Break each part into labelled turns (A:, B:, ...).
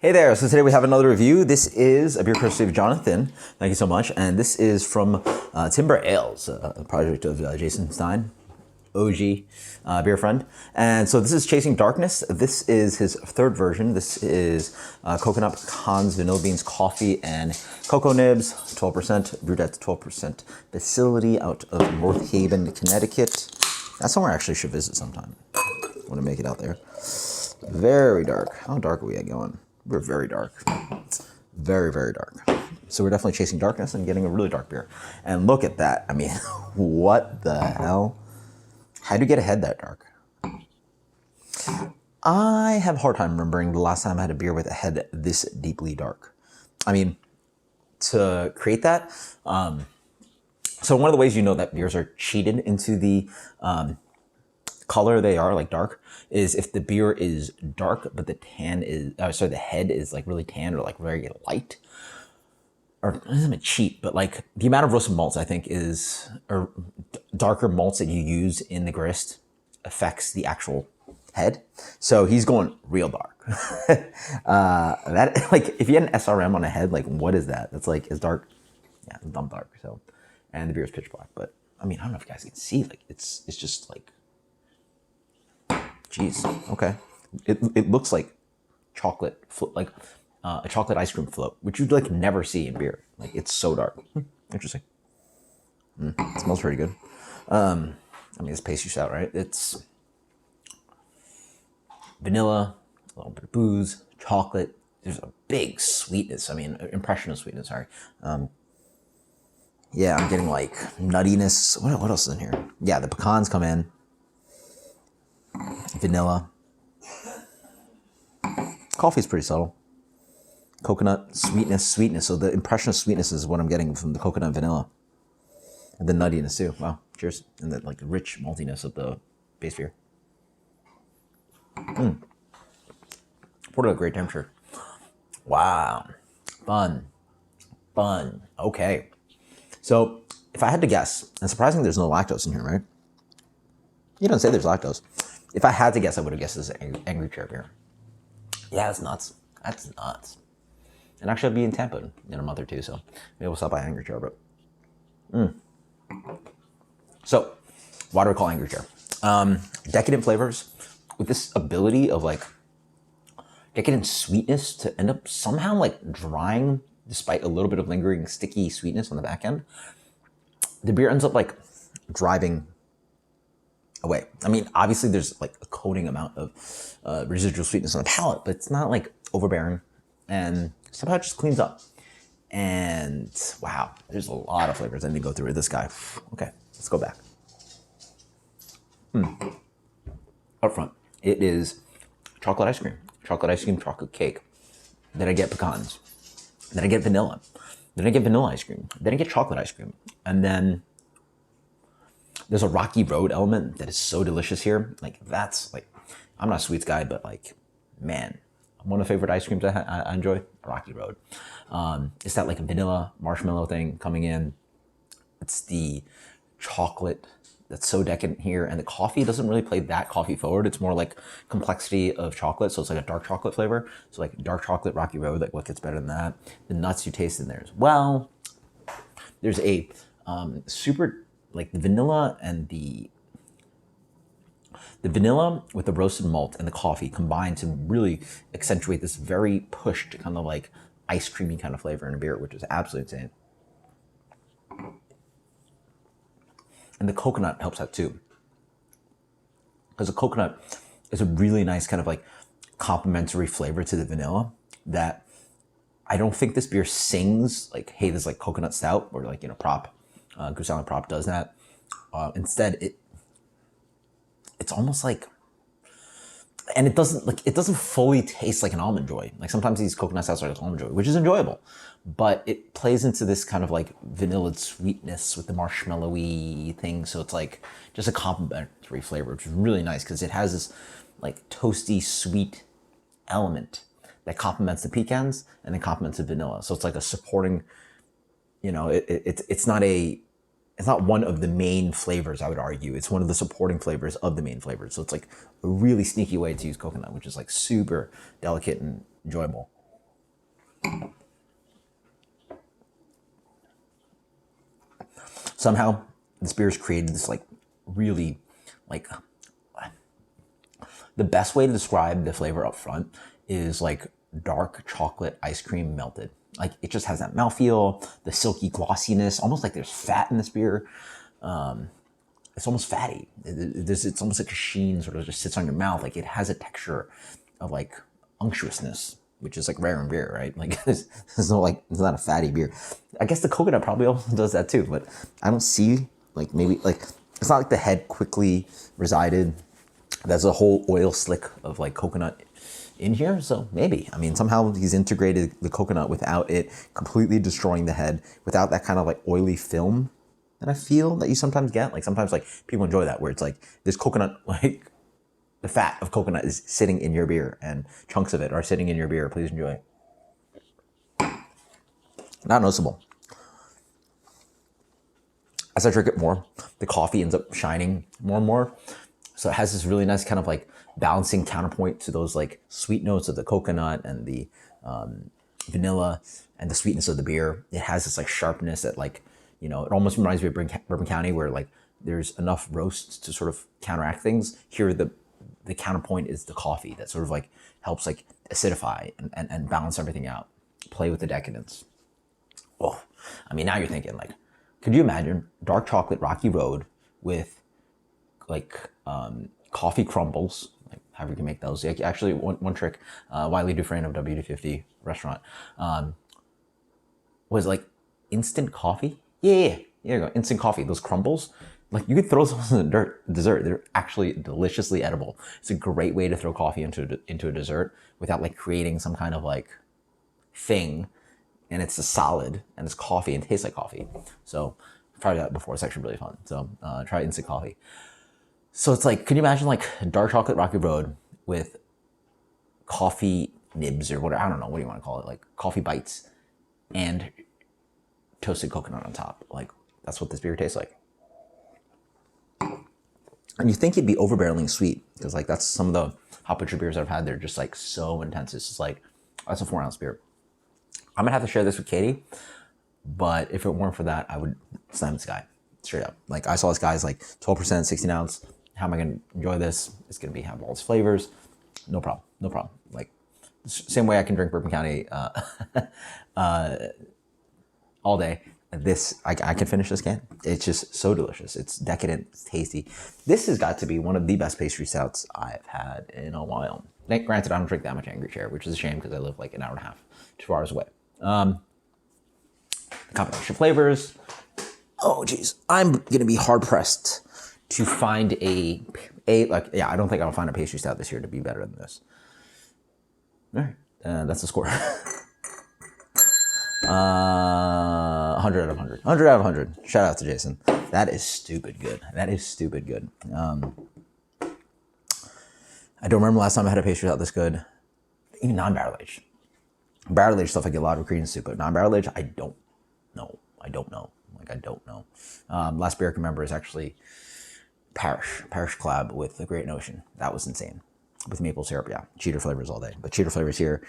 A: Hey there, so today we have another review. This is a beer courtesy of Jonathan. Thank you so much. And this is from Timber Ales, a project of Jason Stein, OG beer friend. And so this is Chasing Darkness. This is his third version. This is coconut pecans, vanilla beans, coffee, and cocoa nibs, 12%, brewed at 12% facility out of North Haven, Connecticut. That's somewhere I actually should visit sometime. I want to make it out there. Very dark. How dark are we at going? We're very dark. Very, very dark. So we're definitely chasing darkness and getting a really dark beer. And look at that. I mean, what the hell? How do you get a head that dark? I have a hard time remembering the last time I had a beer with a head this deeply dark. I mean, to create that, so one of the ways you know that beers are cheated into the color they are, like dark, is if the beer is dark but the the head is like really tan or like very light. Or it isn't a cheat, but like the amount of roasted malts I think is, or darker malts that you use in the grist affects the actual head. So he's going real dark. That, like, if you had an SRM on a head, like what is that? That's like, it's dark. Yeah, it's dumb dark. So, and the beer is pitch black, but I mean, I don't know if you guys can see, like it's just like, jeez, okay. It looks like chocolate, like a chocolate ice cream float, which you'd like never see in beer. Like it's so dark. Interesting. It smells pretty good. I mean, it's Pastry Stout, right? It's vanilla, a little bit of booze, chocolate. There's a big sweetness. I mean, impression of sweetness, sorry. Yeah, I'm getting like nuttiness. What else is in here? Yeah, the pecans come in. Vanilla. Coffee's pretty subtle. Coconut, sweetness. So the impression of sweetness is what I'm getting from the coconut and vanilla. And the nuttiness too. Wow, cheers. And the like rich maltiness of the base beer. Poured at a great temperature. Wow. Fun. Okay. So if I had to guess, and surprisingly there's no lactose in here, right? You don't say there's lactose. If I had to guess, I would have guessed this is Angry Chair beer. Yeah, that's nuts. That's nuts. And actually, I'll be in Tampa in a month or two, so maybe we'll stop by Angry Chair. But so, why do we call Angry Chair? Decadent flavors with this ability of like decadent sweetness to end up somehow like drying, despite a little bit of lingering sticky sweetness on the back end. The beer ends up like driving away. I mean, obviously there's like a coating amount of residual sweetness on the palate, but it's not like overbearing, and somehow it just cleans up. And wow, there's a lot of flavors I need to go through with this guy. Okay, let's go back. Up front, it is chocolate ice cream, chocolate cake. Then I get pecans. Then I get vanilla. Then I get vanilla ice cream. Then I get chocolate ice cream. And then there's a rocky road element that is so delicious here. Like that's like, I'm not a sweets guy, but like, man, one of the favorite ice creams I enjoy, Rocky Road. It's that like vanilla marshmallow thing coming in. It's the chocolate that's so decadent here. And the coffee doesn't really play that coffee forward. It's more like complexity of chocolate. So it's like a dark chocolate flavor. So like dark chocolate, Rocky Road, like what gets better than that? The nuts you taste in there as well. There's a super, like the vanilla and the vanilla with the roasted malt and the coffee combine to really accentuate this very pushed kind of like ice creamy kind of flavor in a beer, which is absolutely insane. And the coconut helps out too, because the coconut is a really nice kind of like complementary flavor to the vanilla that I don't think this beer sings like, hey, this is like coconut stout, or like, you know, Prop, Goose Island Prop does that. Instead, it's almost like, and it doesn't fully taste like an Almond Joy. Like sometimes these coconut stouts are like Almond Joy, which is enjoyable, but it plays into this kind of like vanilla sweetness with the marshmallowy thing. So it's like just a complementary flavor, which is really nice because it has this like toasty sweet element that complements the pecans and then complements the vanilla. So it's like a supporting, you know, it's not one of the main flavors, I would argue. It's one of the supporting flavors of the main flavors. So it's like a really sneaky way to use coconut, which is like super delicate and enjoyable. Somehow this beer has created this like really like, the best way to describe the flavor up front is like dark chocolate ice cream melted. Like it just has that mouthfeel, the silky glossiness, almost like there's fat in this beer. It's almost fatty. It's almost like a sheen sort of just sits on your mouth. Like it has a texture of like unctuousness, which is like rare in beer, right? Like there's no like, it's not a fatty beer. I guess the coconut probably also does that too, but I don't see like maybe like, it's not like the head quickly resided. There's a whole oil slick of like coconut in here. So maybe, I mean, somehow he's integrated the coconut without it completely destroying the head, without that kind of like oily film that I feel that you sometimes get. Like sometimes like people enjoy that where it's like this coconut, like the fat of coconut is sitting in your beer and chunks of it are sitting in your beer. Please enjoy. Not noticeable. As I drink it more, the coffee ends up shining more and more. So it has this really nice kind of like balancing counterpoint to those like sweet notes of the coconut and the vanilla and the sweetness of the beer. It has this like sharpness that like, you know, it almost reminds me of Bourbon County where like there's enough roasts to sort of counteract things. Here, the counterpoint is the coffee that sort of like helps like acidify and balance everything out, play with the decadence. Oh, I mean, now you're thinking like, could you imagine dark chocolate Rocky Road with like coffee crumbles, like however you can make those. Actually, one trick, Wiley Dufresne of WD50 restaurant, was like instant coffee. Yeah, there you go, instant coffee. Those crumbles, like you could throw those in the dessert. They're actually deliciously edible. It's a great way to throw coffee into a dessert without like creating some kind of like thing. And it's a solid and it's coffee and tastes like coffee. So I've tried that before. It's actually really fun. So try instant coffee. So it's like, can you imagine like dark chocolate Rocky Road with coffee nibs or whatever, I don't know, what do you want to call it? Like coffee bites and toasted coconut on top. Like that's what this beer tastes like. And you think it'd be overbarreling sweet because like that's some of the hop butcher beers I've had. They're just like so intense. It's just like, that's a 4-ounce beer. I'm gonna have to share this with Katie, but if it weren't for that, I would slam this guy straight up. Like I saw this guy's like 12%, 16 ounce. How am I gonna enjoy this? It's gonna have all its flavors. No problem, no problem. Like same way I can drink Bourbon County all day. This, I can finish this can. It's just so delicious. It's decadent, it's tasty. This has got to be one of the best pastry stouts I've had in a while. Granted, I don't drink that much Angry Chair, which is a shame because I live like an hour and a half, 2 hours away. The combination of flavors. Oh geez, I'm gonna be hard pressed to find I don't think I'll find a pastry stout this year to be better than this. All right, that's the score. 100 out of 100. 100 out of 100. Shout out to Jason. That is stupid good. That is stupid good. I don't remember last time I had a pastry stout this good. Even non-barrel aged. Barrel aged stuff I get a lot of credence to, but non-barrel aged, I don't know. Like I don't know. Last beer I can remember is actually Parish collab with The Great Notion. That was insane. With maple syrup, yeah. Cheater flavors all day. But cheater flavors here.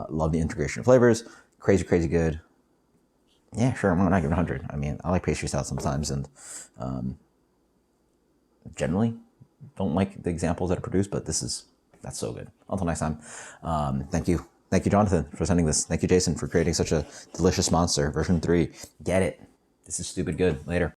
A: Love the integration of flavors. Crazy, crazy good. Yeah, sure, I'm not giving 100. I mean, I like pastry stout sometimes, and generally don't like the examples that are produced, but that's so good. Until next time, thank you. Thank you, Jonathan, for sending this. Thank you, Jason, for creating such a delicious monster. Version 3. Get it. This is stupid good. Later.